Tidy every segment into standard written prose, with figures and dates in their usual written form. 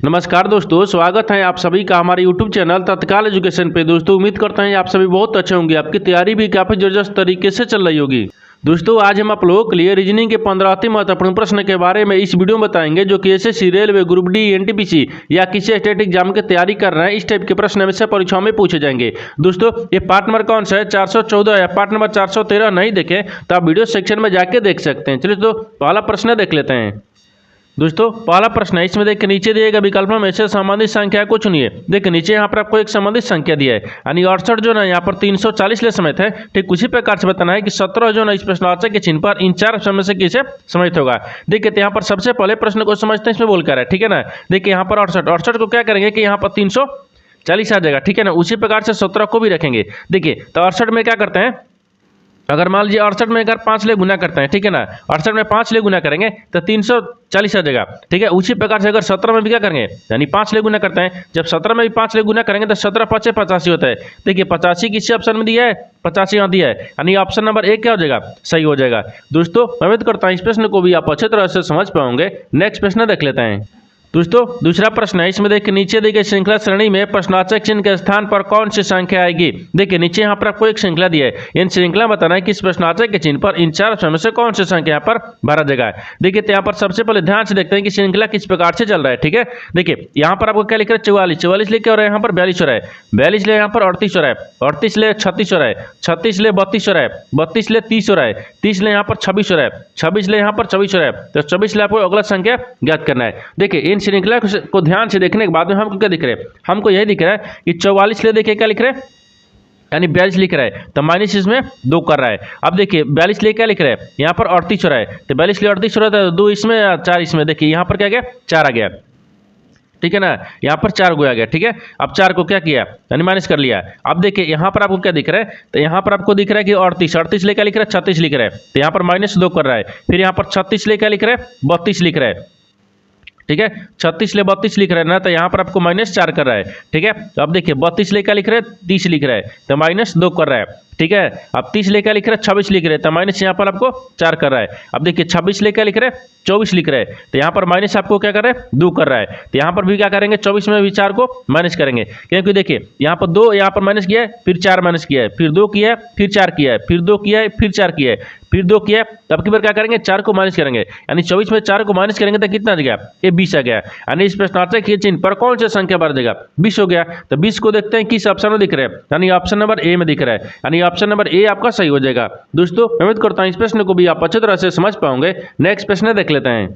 नमस्कार दोस्तों, स्वागत है आप सभी का हमारे YouTube चैनल तत्काल एजुकेशन पे। दोस्तों उम्मीद करते हैं आप सभी बहुत अच्छे होंगे, आपकी तैयारी भी काफ़ी ज़बरदस्त तरीके से चल रही होगी। दोस्तों आज हम आप लोगों के लिए रीजनिंग के 15 अति महत्वपूर्ण प्रश्न के बारे में इस वीडियो में बताएंगे, जो कि SSC, railway, group D, NTPC या किसी स्टेट एग्जाम की तैयारी कर रहे हैं। इस टाइप के प्रश्न हमेशा परीक्षाओं में पूछे जाएंगे। दोस्तों ये पार्ट नंबर कौन सा है, 414 या पार्ट नंबर 413 नहीं देखें तो आप वीडियो सेक्शन में जाके देख सकते हैं। चलिए तो पहला प्रश्न देख लेते हैं। दोस्तों पहला प्रश्न है, इसमें देखिए नीचे दिएगा विकल्पों में से संबंधित संख्या कुछ नहीं है। देखिए नीचे यहाँ पर आपको एक संबंधित संख्या दिया है, यानी 68 जो ना यहाँ पर 340 ले समेत है। ठीक उसी प्रकार से बताना है कि 17 जो ना इस प्रश्नवाचक के चिन्ह पर इन चार समय से किसे समित होगा। देखिए तो यहाँ पर सबसे पहले प्रश्न को समझते हैं, इसमें बोल कर है, ठीक है ना। देखिए यहाँ पर 68 को क्या करेंगे कि यहाँ पर 340 आ जाएगा, ठीक है ना। उसी प्रकार से 17 को भी रखेंगे। देखिए तो 68 में क्या करते हैं, अगर मान लीजिए 68 में अगर 5 ले गुना करते हैं, ठीक है ना, 68 में 5 ले गुना करेंगे तो 340 आ जाएगा, ठीक है। उसी प्रकार से अगर 17 में भी क्या करेंगे, यानी 5 ले गुना करते हैं, जब 17 में भी 5 ले गुना करेंगे तो 17 5 85 होता है। देखिए 85 किसी ऑप्शन में दिया है, 85 यहाँ दिया है, यानी ऑप्शन नंबर 1 क्या हो जाएगा, सही हो जाएगा। दोस्तों उम्मीद करता हूँ इस प्रश्न को भी आप अच्छे तरह से समझ पाओगे। नेक्स्ट प्रश्न देख लेते हैं। दोस्तों दूसरा प्रश्न है, इसमें देखिए नीचे दी गई श्रृंखला श्रेणी में प्रश्नवाचक चिन्ह के स्थान पर कौन सी संख्या आएगी। देखिए नीचे यहाँ पर आपको एक श्रृंखला दी है, इन श्रृंखला बताना है कि इस प्रश्नवाचक के चिन्ह पर इन चार ऑप्शन में से कौन सी संख्या यहाँ पर भरा जाएगा। देखिए तो यहाँ पर सबसे पहले ध्यान से देखते हैं कि श्रृंखला किस प्रकार से चल रहा है, ठीक है। देखिए यहाँ पर आपको क्या लिख रहा है, 44 लेके हो रहा है, यहाँ पर 42 हो रहा है, 42 ले यहाँ पर 38 हो रहा है, 38 ले 36 हो रहा है, 36 ले 32 हो रहा है, 32 ले 30 हो रहा है, 30 ले यहाँ पर 26 हो रहा है, 26 ले यहाँ पर 24 हो रहा है। तो 24 ले आपको अगला संख्या ज्ञात करना है। देखिए इन श्रृंखला को ध्यान से देखने के बाद में हमको क्या दिख रहा है, हमको यही दिख रहा है कि 44 ले देखिए क्या लिख रहा है, यानी 42 लिख रहा है, तो माइनस इसमें 2 कर रहा है। अब देखिए 42 ले क्या लिख रहा है, यहाँ पर 38 हो रहा है, तो 42 ले 38 हो रहा है, तो 2 इसमें 4 इसमें, देखिए यहाँ पर क्या गया, 4 आ गया, ठीक है ना। यहाँ पर 4 गया गया, ठीक है। अब 4 को क्या किया, यानी माइनस कर लिया। अब देखिए यहाँ पर आपको क्या दिख रहा है, तो यहाँ पर आपको दिख रहा है कि 38 ले क्या लिख रहा है, 36 लिख रहा है, तो यहाँ पर माइनस 2 कर रहा है। फिर यहाँ पर 36 ले क्या लिख रहा है, 32 लिख रहा है, ठीक है। 36 ले 32 लिख रहा है ना, तो यहाँ पर आपको -4 कर रहा है, ठीक है। तो अब देखिए 32 ले क्या लिख रहा है, 30 लिख रहा है, तो -2 कर रहा है, ठीक है। अब 30 ले क्या लिख रहा है, 26 लिख रहे हैं, तो माइनस यहाँ पर आपको 4 कर रहा है। अब देखिए 26 ले क्या लिख रहे हैं, 24 लिख रहे हैं, तो यहाँ पर माइनस आपको क्या कर रहा है, 2 कर रहा है। तो यहाँ पर भी क्या करेंगे, 24 में भी 4 को माइनस करेंगे, क्योंकि देखिए यहाँ पर 2 यहाँ पर माइनस किया है, फिर 4 माइनस किया है, फिर 2 किया है, फिर 4 किया है, फिर 2 किया है, फिर 4 किया है, फिर 2 किया है। तब की बार क्या करेंगे, 4 को माइनस करेंगे, यानी 24 में 4 को माइनस करेंगे तो कितना आ गया, ये 20 आ गया। यानी इस प्रश्नार्थक के चिन्ह पर कौन सा संख्या भर देगा, 20 हो गया। तो 20 को देखते हैं किस ऑप्शन में दिख रहा है, यानी ऑप्शन नंबर ए में दिख रहा है, यानी ऑप्शन नंबर ए आपका सही हो जाएगा। दोस्तों उम्मीद करता हूं इस प्रश्न को भी आप अच्छी तरह से समझ पाओगे। नेक्स्ट प्रश्न देख लेते हैं।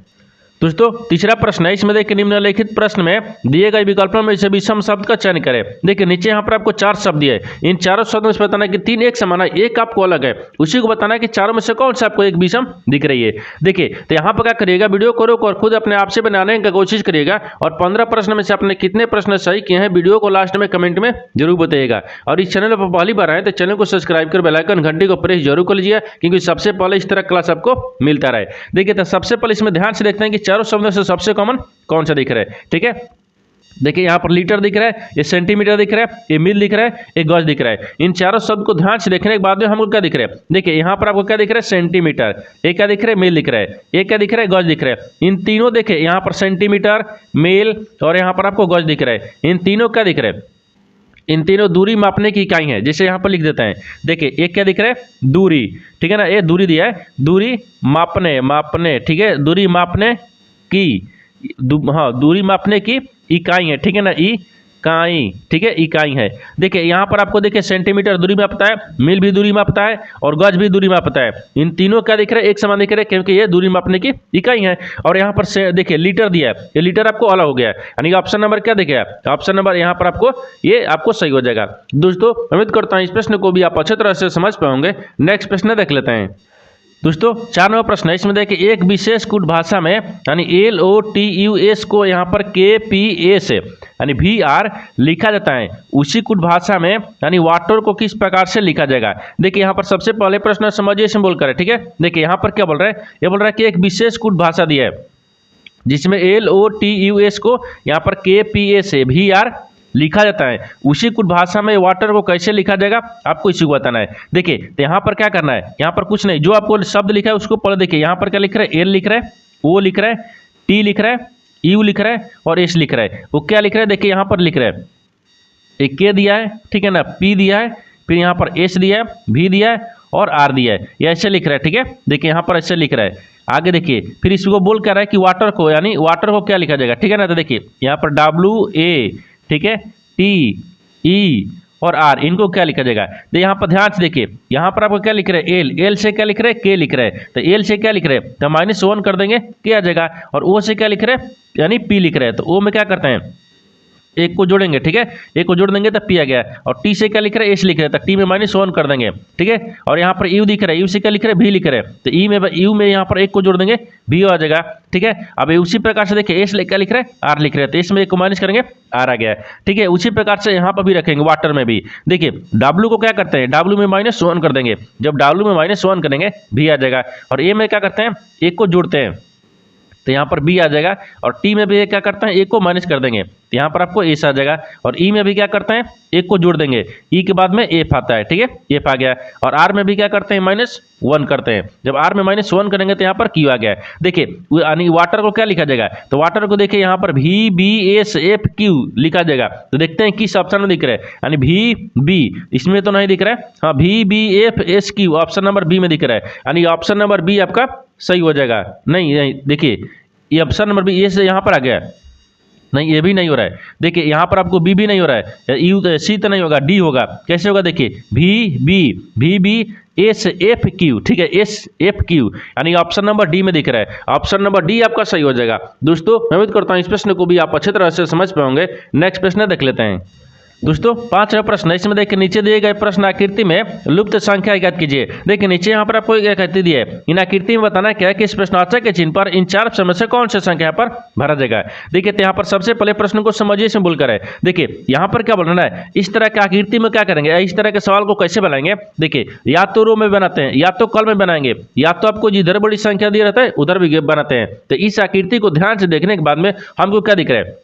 दोस्तों तीसरा प्रश्न है, इसमें देखिए निम्नलिखित प्रश्न में दिए गए विकल्पों में से विषम शब्द का चयन करें। देखिए नीचे यहाँ पर आपको 4 शब्द दिए, इन चारों शब्दों से बताना है कि 3 एक समान है, एक आपको अलग है, उसी को बताना है कि चारों में से कौन सा आपको एक विषम दिख रही है। देखिए तो यहाँ पर क्या करिएगा, वीडियो को रोक और खुद अपने आप से बनाने की कोशिश करिएगा, और 15 प्रश्न में से आपने कितने प्रश्न सही किए हैं वीडियो को लास्ट में कमेंट में जरूर बताइएगा। और इस चैनल पर पहली बार आए तो चैनल को सब्सक्राइब कर बेल आइकन घंटी को प्रेस जरूर कर लीजिए, क्योंकि सबसे पहले इस तरह क्लास आपको मिलता रहे। देखिए तो सबसे पहले इसमें ध्यान से देखते हैं कि चारों शब्दों से सबसे कॉमन कौन सा दिख रहा है, ठीक है। देखिए यहाँ पर लीटर दिख रहा है, ये सेंटीमीटर दिख रहा है, ये मील दिख रहा है, ये गज दिख रहा है। इन चारों शब्द को ध्यान से देखने के बाद में हमको क्या दिख रहा है, देखिए यहाँ पर आपको क्या दिख रहा है, सेंटीमीटर, ये क्या दिख रहा है, मील दिख रहा है, ये क्या दिख रहा है, गज दिख रहा है। इन तीनों देखिए यहाँ पर सेंटीमीटर, मील और यहाँ पर आपको गज दिख रहा है, इन तीनों क्या दिख रहा है, इन तीनों दूरी मापने की इकाई है। जैसे यहाँ पर लिख देते हैं, देखिए एक क्या दिख रहा है, दूरी, ठीक है ना, ये दूरी दिया है, दूरी मापने, ठीक है, दूरी मापने की, हाँ दूरी मापने की इकाई है, ठीक है ना, इकाई, ठीक है, इकाई है। देखिए यहाँ पर आपको देखिए सेंटीमीटर दूरी मापता है, मील भी दूरी मापता है और गज भी दूरी मापता है। इन तीनों क्या दिख रहा है, एक समान दिख रहा है, क्योंकि ये दूरी मापने की इकाई है। और यहाँ पर से देखिए लीटर दिया है, ये लीटर आपको अलग हो गया है, यानी ऑप्शन नंबर क्या दिखेगा, ऑप्शन नंबर यहाँ पर आपको ये आपको सही हो जाएगा। दोस्तों उम्मीद करता हूँ इस प्रश्न को भी आप अच्छी तरह से समझ पाओगे। नेक्स्ट प्रश्न देख लेते हैं। दोस्तों 4 नंबर प्रश्न है, इसमें देखिए एक विशेष कूट भाषा में यानी LOTUS को यहाँ पर KPS यानी VR लिखा जाता है, उसी कूट भाषा में यानी वाटर को किस प्रकार से लिखा जाएगा। देखिए यहाँ पर सबसे पहले प्रश्न समझिए, इसमें बोल कर, ठीक है। देखिए यहाँ पर क्या बोल रहा है, ये बोल रहा है कि एक विशेष कूट भाषा दी है जिसमें LOTUS को यहाँ पर KPS है, VR लिखा जाता है, उसी कुछ भाषा में वाटर को कैसे लिखा जाएगा आपको इसी को बताना है। देखिए तो यहाँ पर क्या करना है, यहाँ पर कुछ नहीं, जो आपको शब्द लिखा है उसको पढ़। देखिए यहाँ पर क्या लिख रहा है, एल लिख रहा है, ओ लिख रहा है, टी लिख रहा है, यू लिख रहा है और एस लिख रहा है। वो क्या लिख रहा है, देखिए यहाँ पर लिख रहा है एक के दिया है, ठीक है ना, पी दिया है, फिर यहाँ पर एस दिया है, भी दिया है और आर दिया है, ये ऐसे लिख रहा है, ठीक है। देखिए यहाँ पर ऐसे लिख रहा है। आगे देखिए फिर इसको बोल क्या रहा है कि वाटर को, यानी वाटर को क्या लिखा जाएगा, ठीक है ना। तो देखिए यहाँ पर WA, ठीक है, TE और R, इनको क्या लिखा जाएगा। तो यहाँ पर ध्यान से देखिए, यहाँ पर आपको क्या लिख रहा है, एल से क्या लिख रहा है, के लिख रहा है। तो एल से क्या लिख रहे हैं, तो -1 कर देंगे, के आ जाएगा। और ओ से क्या लिख रहे हैं, यानी पी लिख रहे हैं। तो ओ में क्या करते हैं, एक को जोड़ेंगे, ठीक है, एक को जोड़ देंगे तो पी आ गया। और टी से क्या लिख रहे हैं, एस लिख रहे हैं, तो टी में -1 कर देंगे, ठीक है। और यहाँ पर यू दिख रहा है, यू से क्या लिख रहे हैं, भी लिख रहे हैं। तो यू में यहाँ पर एक को जोड़ देंगे, भी आ जाएगा, ठीक है। अब उसी प्रकार से देखिए एस क्या लिख रहे हैं, आर लिख रहे हैं, तो एस में एक को माइनस करेंगे, आर आ गया, ठीक है। उसी प्रकार से यहाँ पर भी रखेंगे, वाटर में भी देखिए डब्ल्यू को क्या करते हैं, डब्ल्यू में -1 कर देंगे। जब डब्ल्यू में -1 करेंगे भी आ जाएगा। और ए में क्या करते हैं, एक को जोड़ते हैं तो यहाँ पर बी आ जाएगा। और टी में भी क्या करते हैं, एक को माइनस कर देंगे तो यहाँ पर आपको एस आ जाएगा। और ई में भी क्या करते हैं, एक को जोड़ देंगे, ई के बाद में एफ आता है, ठीक है, एफ आ गया। और आर में भी क्या करते हैं, -1 करते हैं। जब आर में -1 करेंगे तो यहाँ पर क्यू आ गया। देखिए यानी वाटर को क्या लिखा जाएगा, तो वाटर को देखिए यहाँ पर VBSFQ लिखा जाएगा। तो देखते हैं किस ऑप्शन में दिख रहा है, यानी VB इसमें तो नहीं दिख रहा है, हाँ VBFSQ ऑप्शन नंबर बी में दिख रहा है, यानी ऑप्शन नंबर बी आपका सही हो जाएगा। नहीं देखिए ये ऑप्शन नंबर बी, ये से यहाँ पर आ गया, नहीं ये भी नहीं हो रहा है। देखिए यहाँ पर आपको बी भी नहीं हो रहा है, यू सी तो नहीं होगा, डी होगा। कैसे होगा, देखिए VBSFQ, ठीक है, SFQ, यानी ऑप्शन नंबर डी में दिख रहा है। ऑप्शन नंबर डी आपका सही हो जाएगा। दोस्तों मैं उम्मीद करता हूँ इस प्रश्न को भी आप अच्छी तरह से समझ पाओगे। नेक्स्ट प्रश्न देख लेते हैं। दोस्तों 5वां प्रश्न, इसमें देखिए नीचे दिए गए प्रश्न आकृति में लुप्त संख्या ज्ञात कीजिए। देखिए नीचे यहाँ पर आपको एक आकृति दी है, इन आकृति में बताना क्या है कि इस प्रश्नवाचक के चिन्ह पर इन 4 ऑप्शन में से कौन से संख्या पर भरा जाएगा। देखिए तो यहाँ पर सबसे पहले प्रश्न को समझिए, इसमें बोलकर है। देखिए यहाँ पर क्या बोलना है, इस तरह की आकृति में क्या करेंगे, इस तरह के सवाल को कैसे बनाएंगे। देखिए या तो रो में बनाते हैं, या तो कॉलम में बनाएंगे, या तो आपको जिधर बड़ी संख्या दी रहता है उधर भी बनाते हैं। तो इस आकृति को ध्यान से देखने के बाद में हमको क्या दिख रहा है,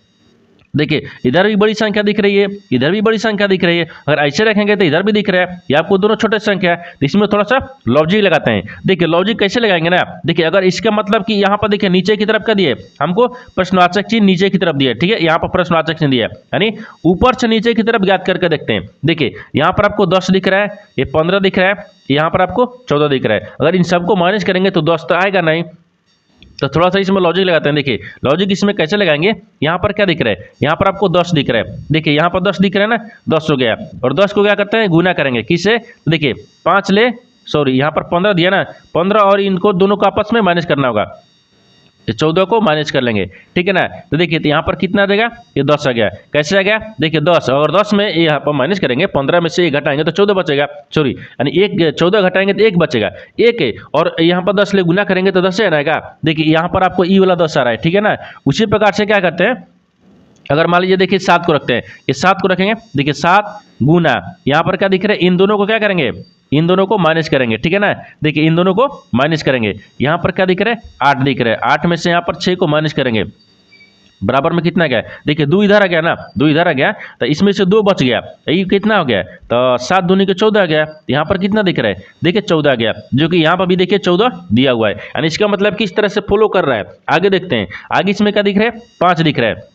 देखिए इधर भी बड़ी संख्या दिख रही है, इधर भी बड़ी संख्या दिख रही है। अगर ऐसे रखेंगे तो इधर भी दिख रहा है, या आपको दोनों छोटे संख्या है। तो इसमें थोड़ा सा लॉजिक लगाते हैं। देखिए लॉजिक कैसे लगाएंगे ना, देखिए अगर इसका मतलब कि यहाँ पर देखिए नीचे की तरफ क्या दिए, हमको प्रश्नवाचक चिन्ह नीचे की तरफ दिया, ठीक है, यहाँ पर प्रश्नवाचक चिन्ह दिया, यानी ऊपर से नीचे की तरफ ज्ञात करके देखते हैं। देखिए यहाँ पर आपको 10 दिख रहा है, ये 15 दिख रहा है, यहाँ पर आपको 14 दिख रहा है। अगर इन सबको माइनस करेंगे तो 10 तो आएगा नहीं, तो थोड़ा सा इसमें लॉजिक लगाते हैं। देखिए लॉजिक इसमें कैसे लगाएंगे, यहाँ पर क्या दिख रहा है, यहाँ पर आपको 10 दिख रहा है। देखिए यहाँ पर 10 दिख रहा है ना, 10 हो गया। और 10 को क्या करते हैं, गुना करेंगे किससे, देखिए 5 ले, सॉरी यहाँ पर 15 दिया ना, 15 और इनको दोनों को आपस में माइनस करना होगा, 14 को माइनस कर लेंगे, ठीक है ना। तो देखिए तो यहाँ पर कितना आ जाएगा, ये 10 आ गया। कैसे आ गया, देखिए 10 और 10 में यहाँ पर माइनस करेंगे, 15 में से 1 घटाएंगे तो 14 बचेगा, सॉरी यानी 14 घटाएंगे तो 1 बचेगा, 1 है। और यहाँ पर 10 ले गुना करेंगे तो 10 से आएगा। देखिए यहाँ पर आपको ई वाला 10 आ रहा है, ठीक है ना। उसी प्रकार से क्या करते हैं, अगर मान लीजिए देखिए 7 को रखते हैं, ये 7 को रखेंगे, देखिए 7 गुना, यहाँ पर क्या दिख रहा है, इन दोनों को क्या करेंगे, इन दोनों को माइनस करेंगे, ठीक है ना। देखिए इन दोनों को माइनस करेंगे, यहाँ पर क्या दिख रहा है, 8 दिख रहा है। 8 में से यहाँ पर 6 को माइनस करेंगे, बराबर में कितना गया, देखिए 2 इधर आ गया ना, 2 इधर आ गया, तो इसमें से 2 बच गया, ये कितना हो गया, तो 7 दूनी के 14 आ गया। यहाँ पर कितना दिख रहा है, देखिए 14 आ गया, जो कि यहाँ पर भी देखिए 14 दिया हुआ है। यानी इसका मतलब किस तरह से फॉलो कर रहा है। आगे देखते हैं, आगे इसमें क्या दिख रहा है, 5 दिख रहा है।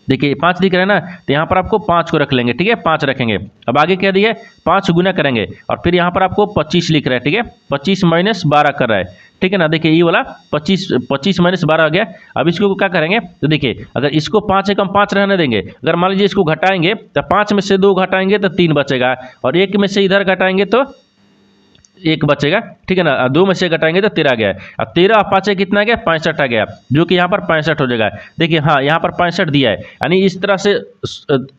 देखिए 5 दिख रहा है ना, तो यहाँ पर आपको 5 को रख लेंगे, ठीक है, 5 रखेंगे। अब आगे क्या दिया है, 5 गुना करेंगे, और फिर यहाँ पर आपको 25 लिख रहा है, ठीक है, 25 माइनस 12 कर रहा है, ठीक है ना। देखिए ये वाला 25 माइनस 12 आ गया। अब इसको क्या करेंगे, तो देखिए अगर इसको 5 से कम 5 रहने देंगे, अगर मान लीजिए इसको घटाएंगे तो 5 में से 2 घटाएंगे तो 3 बचेगा, और 1 में से इधर घटाएंगे तो 1 बचेगा, ठीक है ना। 2 में से घटाएंगे तो 13 आ गया। अब 13 और 5 कितना आ गया, 65 आ गया, जो कि यहाँ पर 65 हो जाएगा। देखिए हाँ यहाँ पर 65 दिया है, यानी इस तरह से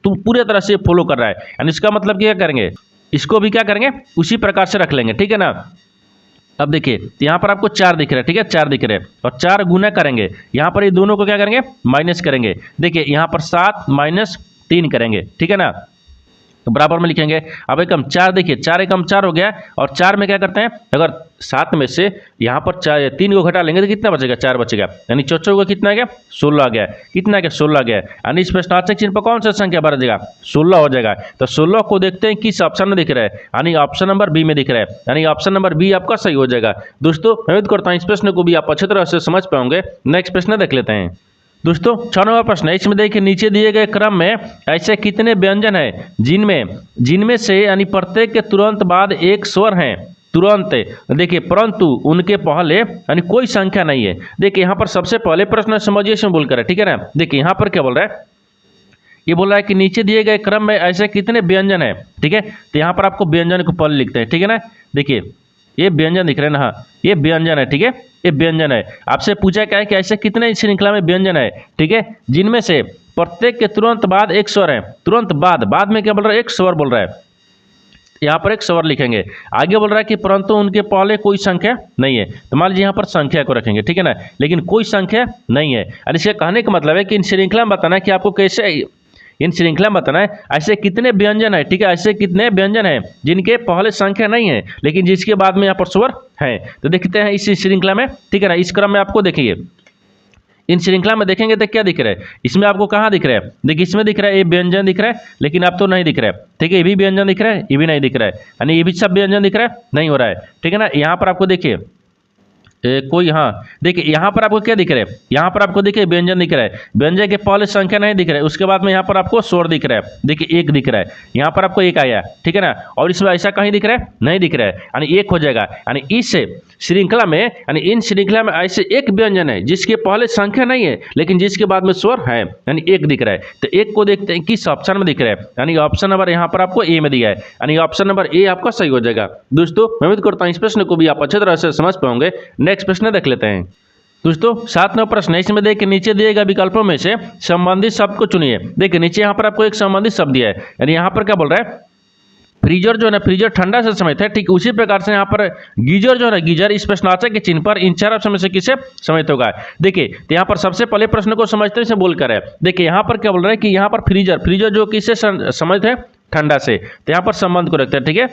पूरे तरह से फॉलो कर रहा है। यानी इसका मतलब क्या करेंगे, इसको भी क्या करेंगे, उसी प्रकार से रख लेंगे, ठीक है ना। अब देखिए यहाँ पर आपको 4 दिख रहा है, ठीक है, 4 दिख रहे हैं, और 4 गुना करेंगे, यहाँ पर ये दोनों को क्या करेंगे, माइनस करेंगे। देखिए यहाँ पर 7 माइनस 3 करेंगे, ठीक है ना, तो बराबर में लिखेंगे। अब एकम 4, देखिए 4 एकम 4 हो गया, और 4 में क्या करते हैं, अगर 7 में से यहाँ पर 3 को घटा लेंगे तो कितना बचेगा, 4 बचेगा, यानी 4 का कितना आ गया, 16 आ गया। कितना आ गया, 16 आ गया। यानी इस प्रश्नार्थक चिन्ह पर कौन सा संख्या भरा जाएगा, 16 हो जाएगा। तो 16 को देखते हैं किस ऑप्शन में दिख रहा है, यानी ऑप्शन नंबर बी में दिख रहा है, यानी ऑप्शन नंबर बी आपका सही हो जाएगा। दोस्तों मैं उम्मीद करता हूँ इस प्रश्न को भी आप अच्छी तरह से समझ पाओगे। नेक्स्ट प्रश्न देख लेते हैं। दोस्तों 6 नंबर प्रश्न है, इसमें देखिए नीचे दिए गए क्रम में ऐसे कितने व्यंजन हैं जिनमें से यानी प्रत्येक के तुरंत बाद एक स्वर है। तुरंत देखिए, परंतु उनके पहले यानी कोई संख्या नहीं है। देखिए यहाँ पर सबसे पहले प्रश्न समझिए इसमें बोलकर है, ठीक है ना। देखिए यहाँ पर क्या बोल रहा है, ये बोल रहा है कि नीचे दिए गए क्रम में ऐसे कितने व्यंजन है, ठीक है। तो यहाँ पर आपको व्यंजन को पहले लिखते हैं, ठीक है ना। देखिए ये व्यंजन दिख रहे हैं ना, हाँ ये व्यंजन है, ठीक है, ये व्यंजन है। आपसे पूछा क्या है कि ऐसे कितने इस श्रृंखला में व्यंजन है, ठीक है, जिनमें से प्रत्येक के तुरंत बाद एक स्वर है। तुरंत बाद में क्या बोल रहा है, एक स्वर बोल रहा है, यहाँ पर एक स्वर लिखेंगे। आगे बोल रहा है कि परंतु उनके पहले कोई संख्या नहीं है। तो मान लीजिए यहाँ पर संख्या को रखेंगे, ठीक है ना, लेकिन कोई संख्या नहीं है। और इसके कहने का मतलब है कि इन श्रृंखला में बताना है कि आपको कैसे इन श्रृंखला में बताना है ऐसे कितने व्यंजन है, ठीक है, ऐसे कितने व्यंजन है जिनके पहले संख्या नहीं है लेकिन जिसके बाद में यहाँ पर स्वर है। तो देखते हैं इस श्रृंखला में, ठीक है ना, इस क्रम में आपको देखिए इन श्रृंखला में देखेंगे तो क्या दिख रहा है, इसमें आपको कहाँ दिख रहा है, देखिए इसमें दिख रहा है, ये व्यंजन दिख रहा है लेकिन अब तो नहीं दिख रहा है, ठीक है, ये भी व्यंजन दिख रहा है, ये भी नहीं दिख रहा है, यानी ये भी सब व्यंजन दिख रहा है, नहीं हो रहा है, ठीक है ना। यहाँ पर आपको देखिए कोई, हाँ देखिए यहाँ पर आपको क्या दिख रहा है, यहाँ पर आपको देखिए व्यंजन दिख रहा है, व्यंजन के पहले संख्या नहीं दिख रहा है, उसके बाद में यहाँ पर आपको स्वर दिख रहा है, देखिए एक दिख रहा है, यहाँ पर आपको एक आया, ठीक है ना, और इसमें ऐसा कहीं दिख रहा है, नहीं दिख रहा है, यानी एक हो जाएगा। यानी इस श्रृंखला में, यानी इन श्रृंखला में ऐसे एक व्यंजन है जिसके पहले संख्या नहीं है लेकिन जिसके बाद में स्वर है, यानी एक दिख रहा है। तो एक को देखते हैं किस ऑप्शन में दिख रहा है, यानी ऑप्शन नंबर यहाँ पर आपको ए में दिया है, यानी ऑप्शन नंबर ए आपका सही हो जाएगा। दोस्तों मैं उम्मीद करता हूँ इस प्रश्न को भी आप अच्छे तरह से समझ पाओगे। नेक्स्ट प्रश्न देख लेते हैं दोस्तों। 7 नंबर प्रश्न है, इसमें देखिए नीचे दिए गए विकल्पों में से संबंधित शब्द को चुनिए। देखिए नीचे यहाँ पर आपको एक संबंधित शब्द दिया है, यानी यहाँ पर क्या बोल रहा है, फ्रीजर जो है ना, फ्रीजर ठंडा से समित है, ठीक उसी प्रकार से यहाँ पर गीजर जो है ना, गीजर इस प्रश्नार्थक के चिन्ह पर इन चार ऑप्शन में से किसे समित होगा। देखिए तो यहाँ पर सबसे पहले प्रश्न को समझते हैं, बोलकर है। देखिए यहाँ पर क्या बोल रहा है कि यहाँ पर फ्रीजर जो किससे समित है, ठंडा से, तो यहाँ पर संबंध को रखते हैं, ठीक है,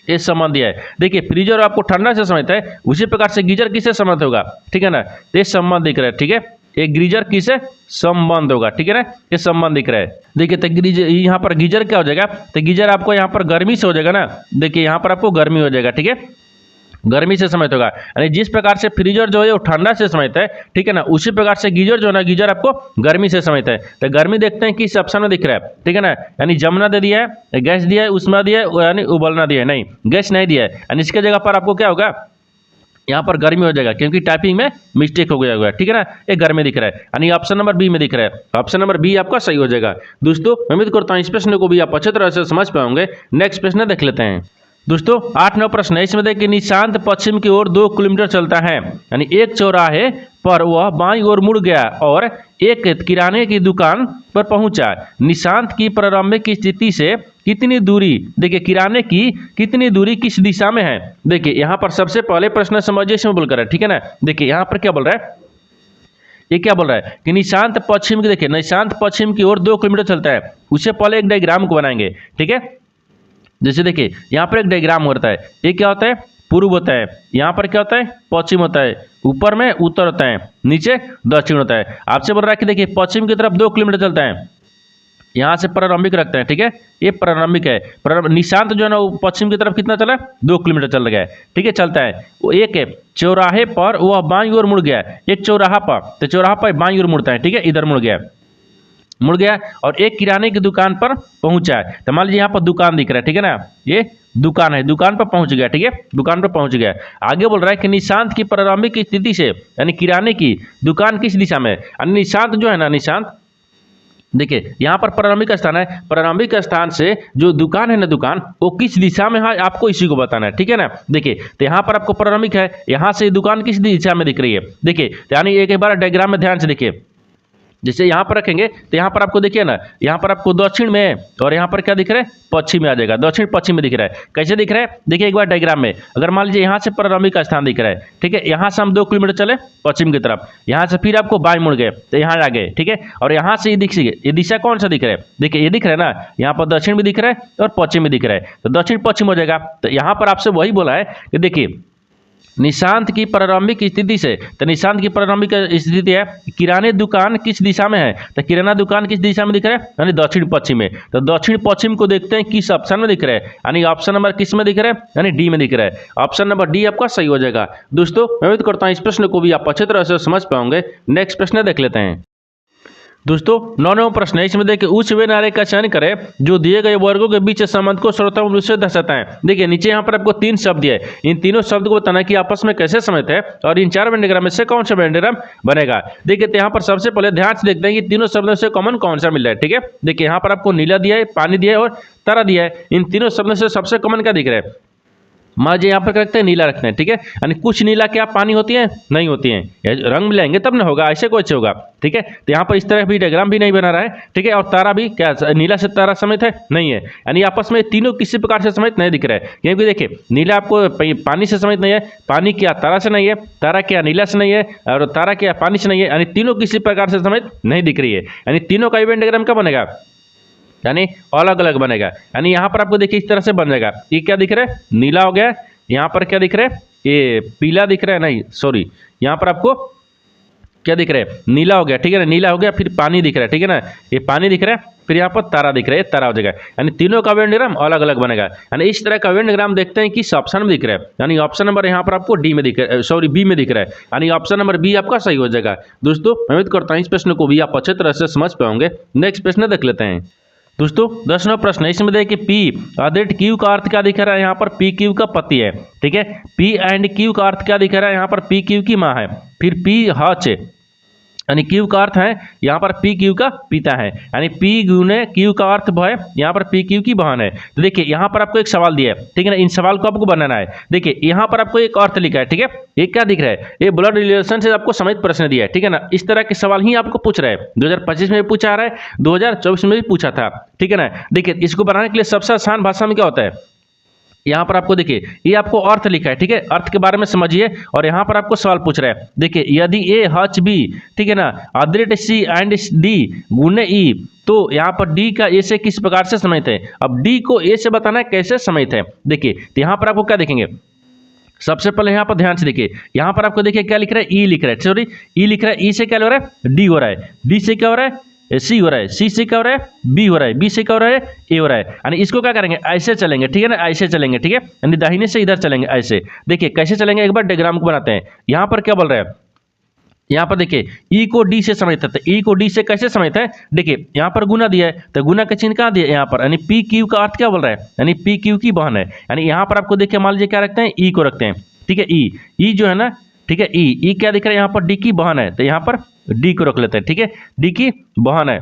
ये संबंध दिया है। देखिए फ्रीजर आपको ठंडा से समित है, उसी प्रकार से गीजर किससे संबंध होगा, ठीक है ना, तो ये संबंध दिख रहा है, ठीक है, ये गीजर किससे संबंध होगा, ठीक है ना, ये संबंध दिख रहा है। देखिए तो गीजर, यहाँ पर गीजर क्या हो जाएगा, तो गीजर आपको यहाँ पर गर्मी से हो जाएगा ना, देखिए यहाँ पर आपको गर्मी हो जाएगा, ठीक है, गर्मी से समित होगा। यानी जिस प्रकार से फ्रीजर जो है वो ठंडा से समित है, ठीक है ना, उसी प्रकार से गीजर जो है ना, गीजर आपको गर्मी से समित है। तो गर्मी देखते हैं किस ऑप्शन में दिख रहा है, ठीक है ना, यानी जमना दे दिया है, गैस दिया है, उष्मा दिया है, यानी उबलना दिया है, नहीं गैस नहीं दिया है, यानी इसके जगह पर आपको क्या होगा, यहाँ पर गर्मी हो जाएगा क्योंकि टाइपिंग में मिस्टेक हो गया हुआ है, ठीक है ना, ये गर्मी दिख रहा है, यानी ऑप्शन नंबर बी में दिख रहा है, ऑप्शन नंबर बी आपका सही हो जाएगा। दोस्तों मैं उम्मीद करता हूँ इस प्रश्न को भी आप अच्छे तरह से समझ पाओगे। नेक्स्ट प्रश्न देख लेते हैं दोस्तों। 8 नंबर प्रश्न है, इसमें देखिए निशांत पश्चिम की ओर 2 किलोमीटर चलता है, यानी एक चौराहे पर वह बाईं ओर मुड़ गया और एक किराने की दुकान पर पहुंचा। निशांत की प्रारंभिक स्थिति से कितनी दूरी, देखिए किराने की कितनी दूरी किस दिशा में है। देखिए यहाँ पर सबसे पहले प्रश्न समझिए इसमें बोलकर है, ठीक है ना। देखिए यहाँ पर क्या बोल रहा है, ये क्या बोल रहा है कि निशांत पश्चिम की, देखिए निशांत पश्चिम की ओर 2 किलोमीटर चलता है, उससे पहले एक डायग्राम को बनाएंगे, ठीक है। जैसे देखिए यहाँ पर एक डायग्राम होता है, ये क्या होता है, पूर्व होता है, यहाँ पर क्या होता है, पश्चिम होता है, ऊपर में उत्तर होता है, नीचे दक्षिण होता है। आपसे बोल रहा है कि देखिए पश्चिम की तरफ 2 किलोमीटर चलता है, यहाँ से प्रारंभिक रखते हैं, ठीक है, ये प्रारंभिक है। निशांत जो है ना वो पश्चिम की तरफ कितना चला, 2 किलोमीटर चल गया है, ठीक है, चलता है। वो एक है चौराहे पर वह बाईं ओर मुड़ गया, एक चौराहा पर, तो चौराहा पर बाईं ओर मुड़ता है, ठीक है, इधर मुड़ गया और एक किराने की दुकान पर पहुंचा है। तो मान लीजिए यहाँ पर दुकान दिख रहा है, ठीक है ना, ये दुकान है, दुकान पर पहुंच गया, ठीक है, दुकान पर पहुंच गया। आगे बोल रहा है कि निशांत की प्रारंभिक स्थिति से, यानी किराने की दुकान किस दिशा में है, निशांत जो है ना, निशांत देखिए यहाँ पर प्रारंभिक स्थान है, प्रारंभिक स्थान से जो दुकान है ना, दुकान वो किस दिशा में है आपको इसी को बताना है, ठीक है ना। देखिए तो यहाँ पर आपको प्रारंभिक है, यहाँ से दुकान किस दिशा में दिख रही है। देखिए यानी एक बार डायग्राम में ध्यान से देखिए, जैसे यहाँ पर रखेंगे तो यहाँ पर आपको देखिए ना, यहाँ पर आपको दक्षिण में और यहाँ पर क्या दिख रहा है, पश्चिम में आ जाएगा, दक्षिण पश्चिम में दिख रहा है। कैसे दिख रहा है, देखिए एक बार डायग्राम में, अगर मान लीजिए यहाँ से प्रारंभिक का स्थान दिख रहा है, ठीक है, यहाँ से हम 2 किलोमीटर चले पश्चिम की तरफ, यहाँ से फिर आपको बाएं मुड़ गए तो यहाँ आ गए, ठीक है, और यहाँ से ये दिशा कौन सा दिख रहा है, देखिए ये दिख रहा है ना, यहाँ पर दक्षिण भी दिख रहा है और पश्चिम भी दिख रहा है, तो दक्षिण पश्चिम हो जाएगा। तो यहाँ पर आपसे वही बोला है कि देखिए निशांत की प्रारंभिक स्थिति से, तो निशांत की प्रारंभिक स्थिति है किराने दुकान किस दिशा में है, तो किराना दुकान किस दिशा में दिख रहा है, यानी दक्षिण पश्चिम में। तो दक्षिण पश्चिम को देखते हैं किस ऑप्शन में दिख रहा है, यानी ऑप्शन नंबर किस में दिख रहा है, यानी डी में दिख रहा है। ऑप्शन नंबर डी आपका सही हो जाएगा। दोस्तों मैं उम्मीद करता हूँ इस प्रश्न को भी आप अच्छी तरह से समझ पाओगे। नेक्स्ट प्रश्न देख लेते हैं दोस्तों 9वां प्रश्न है, इसमें देखिए उस वे नारे का चयन करें जो दिए गए वर्गों के बीच संबंध को सर्वोत्तम रूप से दर्शाता है। देखिए नीचे यहाँ पर आपको 3 शब्द दिए, इन तीनों शब्द को बताना कि आपस में कैसे समित है और इन 4 वेन डायग्राम में से कौन सा वेन डायग्राम बनेगा। देखिए तो यहाँ पर सबसे पहले ध्यान से देखते हैं कि तीनों शब्दों से कॉमन कौन सा मिल रहा है। ठीक है, देखिए यहाँ पर आपको नीला दिया है, पानी दिया है और तारा दिया है। इन तीनों शब्दों से सबसे कॉमन क्या दिख रहा है? मान लीजिए यहाँ पर क्या रखते हैं, नीला रखते हैं। ठीक है, यानी कुछ नीला क्या पानी होती है? नहीं होती हैं, रंग मिलाएंगे तब ना होगा, ऐसे कैसे होगा। ठीक है, तो यहाँ पर इस तरह भी डायग्राम भी नहीं बना रहा है। ठीक है, और तारा भी क्या नीला से तारा समेत है? नहीं है, यानी आपस में तीनों किसी प्रकार से समेत नहीं दिख रहा है। क्योंकि देखिए नीला आपको पानी से समेत नहीं है, पानी क्या तारा से नहीं है, तारा क्या नीला से नहीं है, और तारा क्या पानी से नहीं है, यानी तीनों किसी प्रकार से समेत नहीं दिख रही है। यानी तीनों का इवेंट डायग्राम क्या बनेगा? यानी अलग अलग बनेगा। यानी यहाँ पर आपको देखिए इस तरह से बन जाएगा। ये क्या दिख रहा है? नीला हो गया। यहाँ पर क्या दिख रहा है? ये पीला दिख रहा है, नहीं सॉरी, यहाँ पर आपको क्या दिख रहा है? नीला हो गया। ठीक है ना, नीला हो गया, फिर पानी दिख रहा है। ठीक है ना, ये पानी दिख रहा है, फिर यहाँ पर तारा दिख रहा है, तारा हो जाएगा। यानी तीनों का वेन डायग्राम अलग अलग बनेगा। यानी इस तरह का वेन डायग्राम देखते हैं किस ऑप्शन में दिख रहा है। यानी ऑप्शन नंबर यहाँ पर आपको डी में दिख रहा है, सॉरी बी में दिख रहा है। यानी ऑप्शन नंबर बी आपका सही हो जाएगा। दोस्तों मैं उम्मीद करता हूँ इस प्रश्न को भी आप अच्छे तरह से समझ पाओगे। नेक्स्ट प्रश्न देख लेते हैं। दोस्तों 10वां प्रश्न है, इसमें देखिए पी आदेट क्यू का अर्थ क्या दिख रहा है? यहाँ पर पी क्यू का पति है। ठीक है, पी एंड क्यू का अर्थ क्या दिख रहा है? यहाँ पर पी क्यू की माँ है। फिर पी हच यानी क्यू का अर्थ है, यहाँ पर पी क्यू का पिता है। यानी पी गुने क्यू का अर्थ है, यहाँ पर पी क्यू की बहन है। तो देखिए यहाँ पर आपको एक सवाल दिया है। ठीक है ना, इन सवाल को आपको बनाना है। देखिए यहाँ पर आपको एक अर्थ लिखा है। ठीक है, ये क्या दिख रहा है? ये ब्लड रिलेशन से आपको समेत प्रश्न दिया है। ठीक है ना, इस तरह के सवाल ही आपको पूछ रहा है। 2025 में भी पूछा रहा है, 2024 में भी पूछा था। ठीक है ना, देखिए इसको बनाने के लिए सबसे आसान भाषा में क्या होता है? यहाँ पर आपको देखिए ये आपको अर्थ लिखा है। ठीक है, अर्थ के बारे में समझिए और यहाँ पर आपको सवाल पूछ रहा है। देखिए यदि ए हच बी, ठीक है ना, अदृट सी एंड डी गुने ई, तो यहाँ पर डी का ए से किस प्रकार से समेत है? अब डी को ए से बताना है कैसे समेत है। देखिए तो यहाँ पर आपको क्या देखेंगे, सबसे पहले यहाँ पर ध्यान से देखिए, यहाँ पर आपको देखिए क्या लिख रहा है? ई लिख रहा है, सॉरी ई लिख रहा है। ई से क्या हो रहा है? डी हो रहा है। डी से क्या हो रहा है? सी हो रहा है। सी से क्या हो रहा है? बी हो रहा है। बी से क्या हो रहा है? ए हो रहा है। यानी इसको क्या करेंगे? ऐसे चलेंगे। ठीक है ना, ऐसे चलेंगे। ठीक है, यानी दाहिने से इधर चलेंगे ऐसे। देखिए कैसे चलेंगे, एक बार डायग्राम को बनाते हैं। यहाँ पर क्या बोल रहा है? यहाँ पर देखिए ई को डी से समेत है, तो ई को डी से कैसे समेत है? देखिए यहाँ पर गुना दिया है, तो गुना का चिन्ह कहाँ दिया है? यहाँ पर। यानी पी क्यू का अर्थ क्या बोल रहा है? यानी पी क्यू की बहन है। यानी यहाँ पर आपको देखिए मान लीजिए क्या रखते हैं? ई को रखते हैं। ठीक है, ई जो है ना, ठीक है, ई क्या दिख रहा है? यहाँ पर डी की बहन है, तो यहाँ पर डी को रख लेते हैं। ठीक है, डी की बहन है,